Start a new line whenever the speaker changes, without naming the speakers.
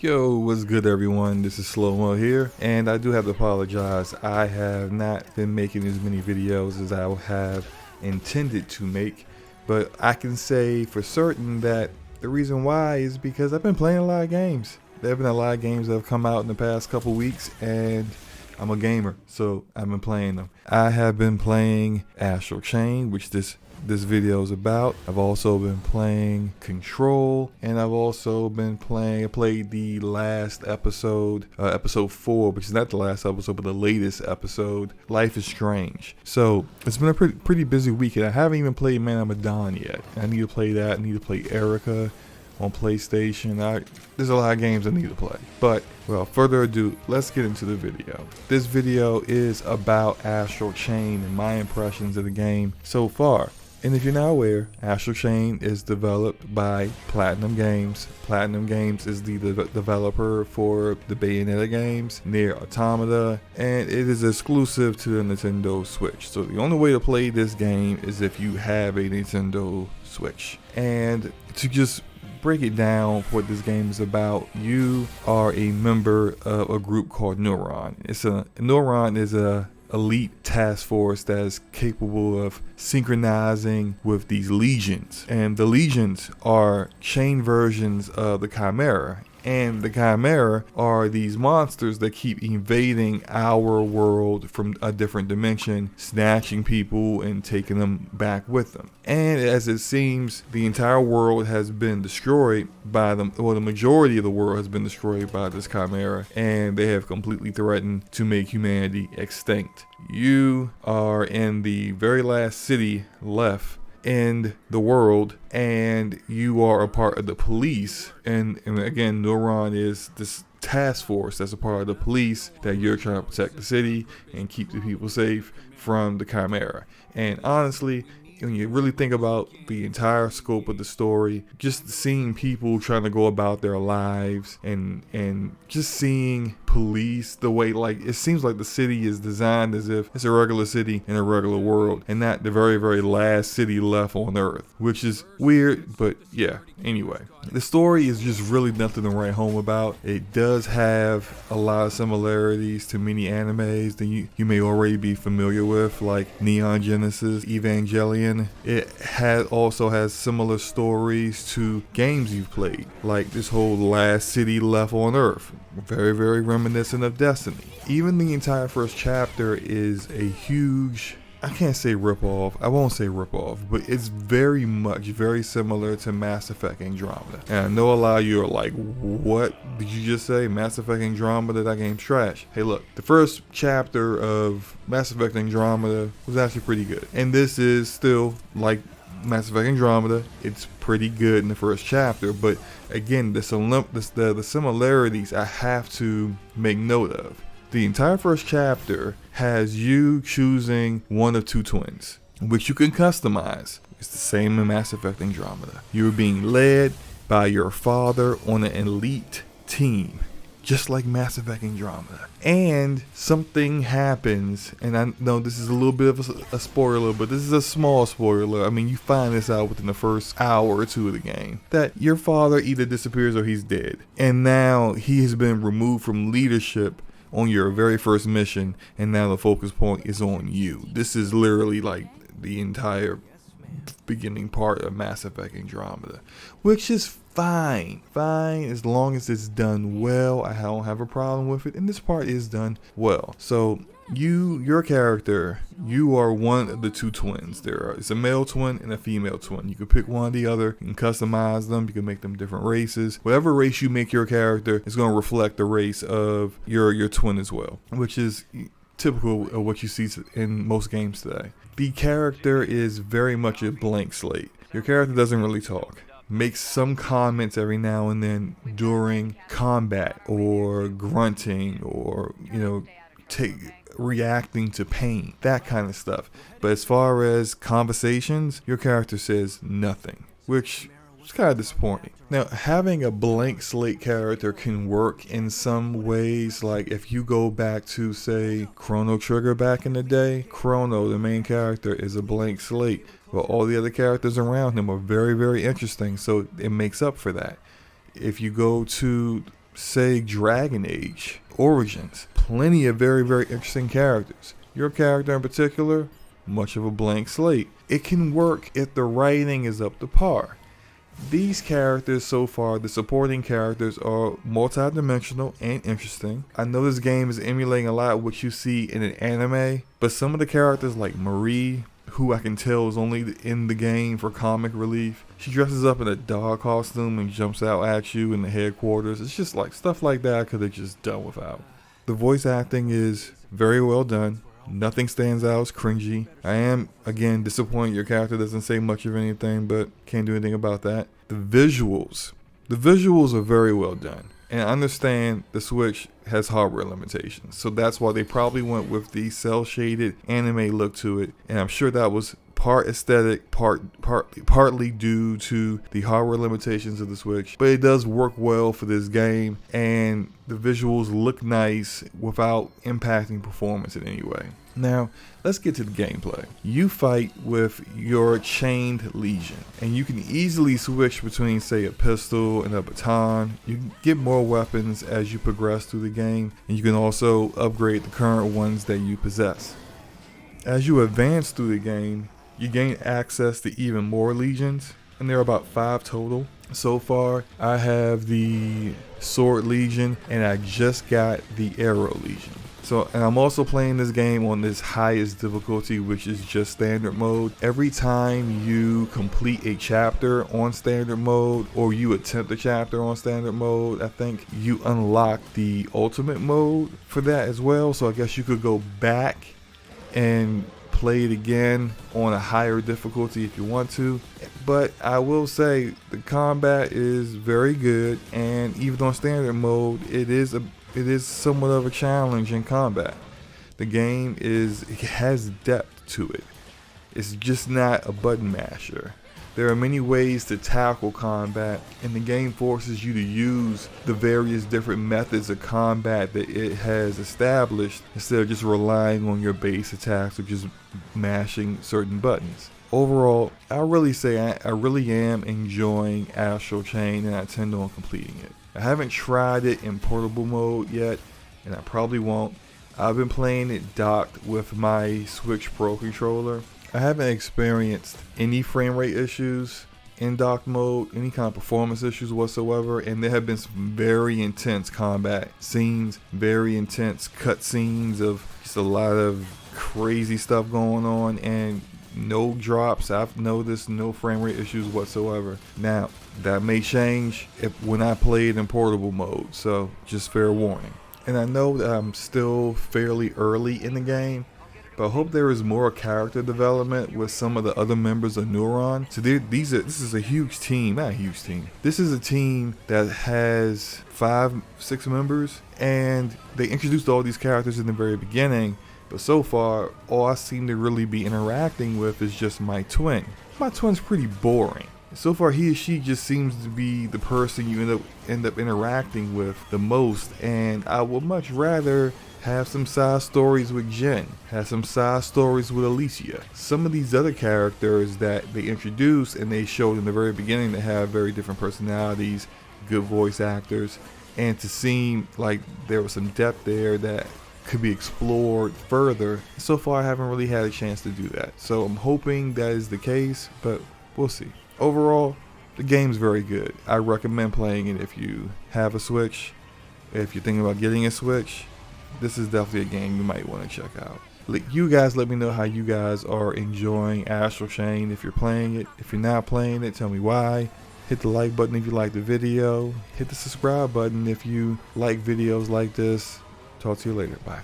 Yo, what's good everyone? This is SloMo here, and I do have to apologize. I have not been making as many videos as I have intended to make, but I can say for certain that the reason why is because I've been playing a lot of games. There have been a lot of games that have come out in the past couple weeks, and I'm a gamer, so I've been playing them. I have been playing Astral Chain, which this video is about. I've also been playing Control, and I've also been I played the last episode, episode 4, which is not the last episode, but the latest episode, Life is Strange. So it's been a pretty busy week, and I haven't even played Man of Medan yet. I need to play that. I need to play Erica on PlayStation. There's a lot of games I need to play. But without further ado, let's get into the video. This video is about Astral Chain and my impressions of the game so far. And if you're not aware, Astral Chain is developed by Platinum Games. Platinum Games is the developer for the Bayonetta games, Nier Automata, and it is exclusive to the Nintendo Switch. So the only way to play this game is if you have a Nintendo Switch. And to just break it down, what this game is about, you are a member of a group called Neuron. Neuron is a elite task force that is capable of synchronizing with these legions, and the legions are chain versions of the Chimera. And the Chimera are these monsters that keep invading our world from a different dimension, snatching people and taking them back with them. And as it seems, the entire world has been destroyed by them, or the majority of the world has been destroyed by this Chimera, and they have completely threatened to make humanity extinct. You are in the very last city left in the world, and you are a part of the police, and again, Neuron is this task force that's a part of the police that you're trying to protect the city and keep the people safe from the Chimera. And honestly, when you really think about the entire scope of the story, just seeing people trying to go about their lives and just seeing police, the way, like, it seems like the city is designed as if it's a regular city in a regular world and not the very, very last city left on Earth, which is weird, but yeah. Anyway, the story is just really nothing to write home about. It does have a lot of similarities to many animes that you may already be familiar with, like Neon Genesis Evangelion. It also has similar stories to games you've played, like this whole last city left on Earth. Very, very reminiscent of Destiny. Even the entire first chapter is a huge, I can't say rip-off, I won't say rip-off, but it's very similar to Mass Effect Andromeda. And I know a lot of you are like, what did you just say? Mass Effect Andromeda, that game's trash. Hey look, the first chapter of Mass Effect Andromeda was actually pretty good. And this is still like Mass Effect Andromeda. It's pretty good in the first chapter, but again, the similarities I have to make note of. The entire first chapter has you choosing one of two twins, which you can customize. It's the same in Mass Effect Andromeda. You're being led by your father on an elite team, just like Mass Effect Andromeda. And something happens, and I know this is a little bit of a spoiler, but this is a small spoiler. I mean, you find this out within the first hour or two of the game, that your father either disappears or he's dead. And now he has been removed from leadership on your very first mission, and now the focus point is on you. This is literally like the entire beginning part of Mass Effect Andromeda, which is fine as long as it's done well. I don't have a problem with it, and this part is done well. So your character, you are one of the two twins. It's a male twin and a female twin. You can pick one or the other. You can customize them. You can make them different races. Whatever race you make your character is going to reflect the race of your twin as well, which is typical of what you see in most games today. The character is very much a blank slate. Your character doesn't really talk. Makes some comments every now and then during combat, or grunting, or reacting to pain, that kind of stuff. But as far as conversations, your character says nothing, which is kind of disappointing. Now, having a blank slate character can work in some ways. Like if you go back to, say, Chrono Trigger back in the day, Chrono, the main character, is a blank slate, but all the other characters around him are very, very interesting, so it makes up for that. If you go to say, Dragon Age Origins. Plenty of very, very interesting characters. Your character in particular, much of a blank slate. It can work if the writing is up to par. These characters so far, the supporting characters, are multi-dimensional and interesting. I know this game is emulating a lot of what you see in an anime, but some of the characters like Marie, who I can tell is only in the game for comic relief. She dresses up in a dog costume and jumps out at you in the headquarters. It's just like stuff like that I could have just done without. The voice acting is very well done. Nothing stands out as cringy. I am, again, disappointed your character doesn't say much of anything, but can't do anything about that. The visuals are very well done. And I understand the Switch has hardware limitations, so that's why they probably went with the cel-shaded anime look to it. And I'm sure that was part aesthetic, partly due to the hardware limitations of the Switch. But it does work well for this game, and the visuals look nice without impacting performance in any way. Now, let's get to the gameplay. You fight with your chained legion, and you can easily switch between, say, a pistol and a baton. You can get more weapons as you progress through the game, and you can also upgrade the current ones that you possess. As you advance through the game, you gain access to even more legions, and there are about 5 total. So far, I have the Sword Legion, and I just got the Arrow Legion. And I'm also playing this game on this highest difficulty, which is just standard mode. Every time you complete a chapter on standard mode, or you attempt a chapter on standard mode, I think you unlock the ultimate mode for that as well. So I guess you could go back and play it again on a higher difficulty if you want to. But I will say the combat is very good, and even on standard mode, it is somewhat of a challenge in combat. The game has depth to it. It's just not a button masher. There are many ways to tackle combat, and the game forces you to use the various different methods of combat that it has established instead of just relying on your base attacks or just mashing certain buttons. Overall, I really say I really am enjoying Astral Chain, and I intend on completing it. I haven't tried it in portable mode yet, and I probably won't. I've been playing it docked with my Switch Pro controller. I haven't experienced any frame rate issues in docked mode, any kind of performance issues whatsoever, and there have been some very intense combat scenes, very intense cut scenes of just a lot of crazy stuff going on, and no drops. I've noticed no frame rate issues whatsoever. Now, that may change when I play it in portable mode, so just fair warning. And I know that I'm still fairly early in the game, but I hope there is more character development with some of the other members of Neuron. So this is a huge team, not a huge team. This is a team that has 5-6 members, and they introduced all these characters in the very beginning. But so far, all I seem to really be interacting with is just my twin. My twin's pretty boring. So far, he or she just seems to be the person you end up interacting with the most, and I would much rather have some side stories with Jen, have some side stories with Alicia. Some of these other characters that they introduced and they showed in the very beginning that have very different personalities, good voice actors, and to seem like there was some depth there that could be explored further. So far, I haven't really had a chance to do that. So I'm hoping that is the case, but we'll see. Overall, the game's very good. I recommend playing it if you have a Switch. If you're thinking about getting a Switch, this is definitely a game you might want to check out. You guys let me know how you guys are enjoying Astral Chain if you're playing it. If you're not playing it, tell me why. Hit the like button if you like the video. Hit the subscribe button if you like videos like this. Talk to you later. Bye.